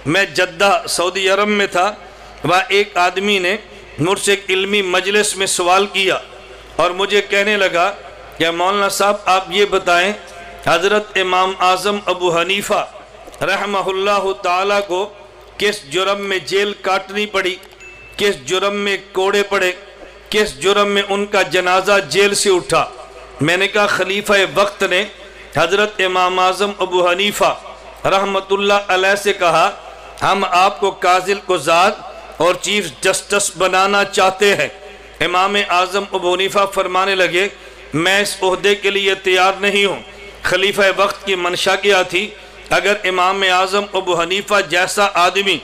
میں جدہ سعودی عرب میں تھا، وہاں ایک آدمی نے مجھ سے ایک علمی مجلس میں سوال کیا اور مجھے کہنے لگا کہ مولانا صاحب آپ یہ بتائیں، حضرت امام اعظم ابو حنیفہ رحمہ اللہ تعالیٰ کو کس جرم میں جیل کاٹنی پڑی، کس جرم میں کوڑے پڑے، کس جرم میں ان کا جنازہ جیل سے اٹھا؟ میں نے کہا خلیفہ وقت نے حضرت امام اعظم ابو حنیفہ رحمۃ اللہ علیہ سے کہا ہم آپ کو قاضی القضات اور چیف جسٹس بنانا چاہتے ہیں۔ امام اعظم ابو حنیفہ فرمانے لگے میں اس عہدے کے لیے تیار نہیں ہوں۔ خلیفہ وقت کی منشا کیا تھی؟ اگر امام اعظم ابو حنیفہ جیسا آدمی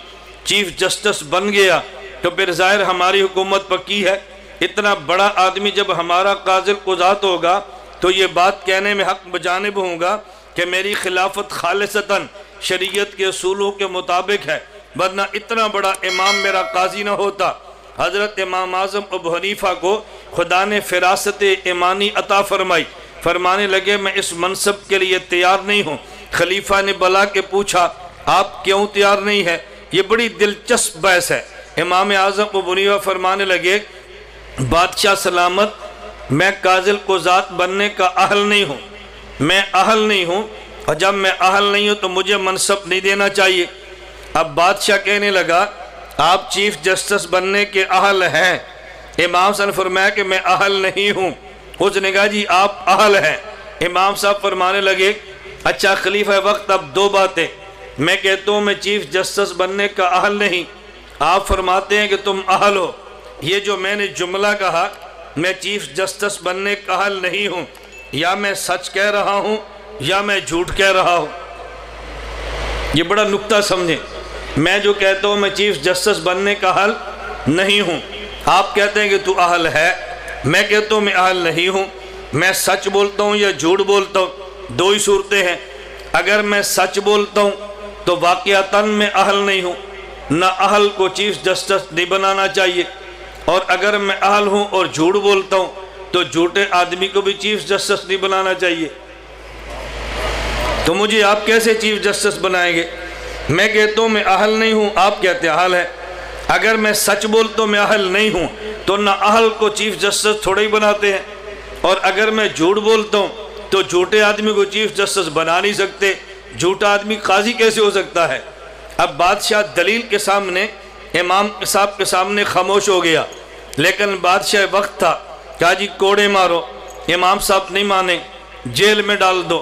چیف جسٹس بن گیا تو پھر ظاہر ہماری حکومت پکی ہے۔ اتنا بڑا آدمی جب ہمارا قاضی القضات ہوگا تو یہ بات کہنے میں حق بجانب ہوں گا کہ میری خلافت خالصتاً شریعت کے اصولوں کے مطابق ہے، ورنہ اتنا بڑا امام میرا قاضی نہ ہوتا۔ حضرت امام اعظم ابو حنیفہ کو خدا نے فراست ایمانی عطا فرمائی، فرمانے لگے میں اس منصب کے لیے تیار نہیں ہوں۔ خلیفہ نے بلا کے پوچھا آپ کیوں تیار نہیں ہے؟ یہ بڑی دلچسپ بحث ہے۔ امام اعظم ابو حنیفہ فرمانے لگے بادشاہ سلامت میں قاضی القضات بننے کا اہل نہیں ہوں، میں اہل نہیں ہوں، اور جب میں اہل نہیں ہوں تو مجھے منصب نہیں دینا چاہیے۔ اب بادشاہ کہنے لگا آپ چیف جسٹس بننے کے اہل ہیں۔ امام صاحب نے فرمایا کہ میں اہل نہیں ہوں۔ اس نے کہا جی آپ اہل ہیں۔ امام صاحب فرمانے لگے اچھا خلیفہ وقت اب دو باتیں، میں کہتا ہوں میں چیف جسٹس بننے کا اہل نہیں، آپ فرماتے ہیں کہ تم اہل ہو۔ یہ جو میں نے جملہ کہا میں چیف جسٹس بننے کا اہل نہیں ہوں، یا میں سچ کہہ رہا ہوں یا میں جھوٹ کہہ رہا ہوں؟ یہ بڑا نکتہ سمجھیں۔ میں جو کہتا ہوں میں چیف جسٹس بننے کا اہل نہیں ہوں، آپ کہتے ہیں کہ تو اہل ہے، میں کہتا ہوں میں اہل نہیں ہوں، میں سچ بولتا ہوں یا جھوٹ بولتا ہوں؟ دو ہی صورتیں ہیں۔ اگر میں سچ بولتا ہوں تو واقعتاً میں اہل نہیں ہوں، نہ اہل کو چیف جسٹس نہیں بنانا چاہیے، اور اگر میں اہل ہوں اور جھوٹ بولتا ہوں تو جھوٹے آدمی کو بھی چیف جسٹس نہیں بنانا چاہیے۔ تو مجھے آپ کیسے چیف جسٹس بنائیں گے؟ میں کہتا ہوں میں اہل نہیں ہوں، آپ کہتے ہیں اہل ہے۔ اگر میں سچ بولتا ہوں میں اہل نہیں ہوں تو نہ اہل کو چیف جسٹس تھوڑے ہی بناتے ہیں، اور اگر میں جھوٹ بولتا ہوں تو جھوٹے آدمی کو چیف جسٹس بنا نہیں سکتے، جھوٹا آدمی قاضی کیسے ہو سکتا ہے؟ اب بادشاہ دلیل کے سامنے امام صاحب کے سامنے خاموش ہو گیا، لیکن بادشاہ وقت تھا، کہا جی کوڑے مارو، امام صاحب نہیں مانے، جیل میں ڈال دو،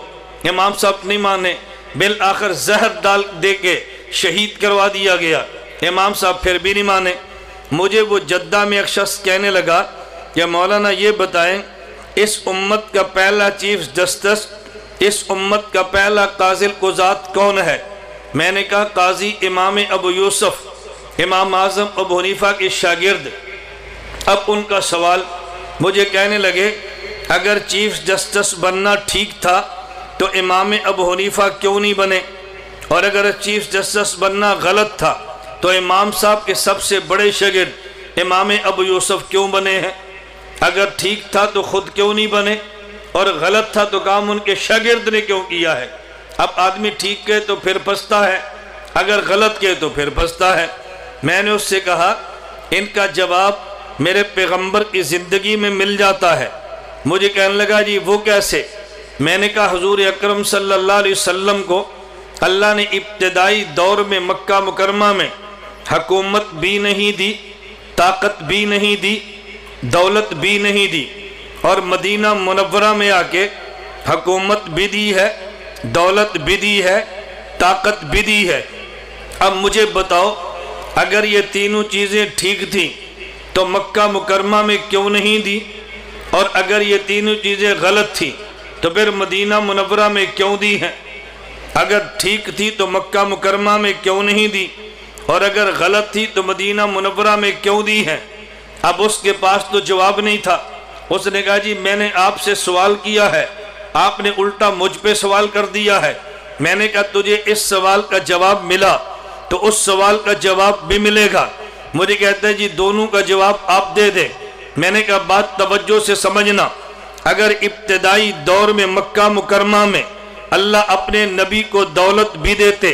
امام صاحب نہیں مانے، بالآخر زہر ڈال دے کے شہید کروا دیا گیا، امام صاحب پھر بھی نہیں مانے۔ مجھے وہ جدہ میں ایک شخص کہنے لگا کہ مولانا یہ بتائیں اس امت کا پہلا چیف جسٹس، اس امت کا پہلا قاضی القضات کون ہے؟ میں نے کہا قاضی امام ابو یوسف، امام اعظم ابو حنیفہ کے شاگرد۔ اب ان کا سوال مجھے کہنے لگے اگر چیف جسٹس بننا ٹھیک تھا تو امام ابو حنیفہ کیوں نہیں بنے، اور اگر چیف جسٹس بننا غلط تھا تو امام صاحب کے سب سے بڑے شاگرد امام ابو یوسف کیوں بنے ہیں؟ اگر ٹھیک تھا تو خود کیوں نہیں بنے، اور غلط تھا تو کام ان کے شاگرد نے کیوں کیا ہے؟ اب آدمی ٹھیک کہے تو پھر پھنستا ہے، اگر غلط کہے تو پھر پھنستا ہے۔ میں نے اس سے کہا ان کا جواب میرے پیغمبر کی زندگی میں مل جاتا ہے۔ مجھے کہنے لگا جی وہ کیسے؟ میں نے کہا حضور اکرم صلی اللہ علیہ وسلم کو اللہ نے ابتدائی دور میں مکہ مکرمہ میں حکومت بھی نہیں دی، طاقت بھی نہیں دی، دولت بھی نہیں دی، اور مدینہ منورہ میں آ کے حکومت بھی دی ہے، دولت بھی دی ہے، طاقت بھی دی ہے۔ اب مجھے بتاؤ اگر یہ تینوں چیزیں ٹھیک تھیں تو مکہ مکرمہ میں کیوں نہیں دی، اور اگر یہ تینوں چیزیں غلط تھیں تو پھر مدینہ منورہ میں کیوں دی ہیں؟ اگر ٹھیک تھی تو مکہ مکرمہ میں کیوں نہیں دی، اور اگر غلط تھی تو مدینہ منورہ میں کیوں دی ہیں؟ اب اس کے پاس تو جواب نہیں تھا۔ اس نے کہا جی میں نے آپ سے سوال کیا ہے، آپ نے الٹا مجھ پہ سوال کر دیا ہے۔ میں نے کہا تجھے اس سوال کا جواب ملا تو اس سوال کا جواب بھی ملے گا۔ مجھے کہتے ہیں جی دونوں کا جواب آپ دے دیں۔ میں نے کہا بات توجہ سے سمجھنا، اگر ابتدائی دور میں مکہ مکرمہ میں اللہ اپنے نبی کو دولت بھی دیتے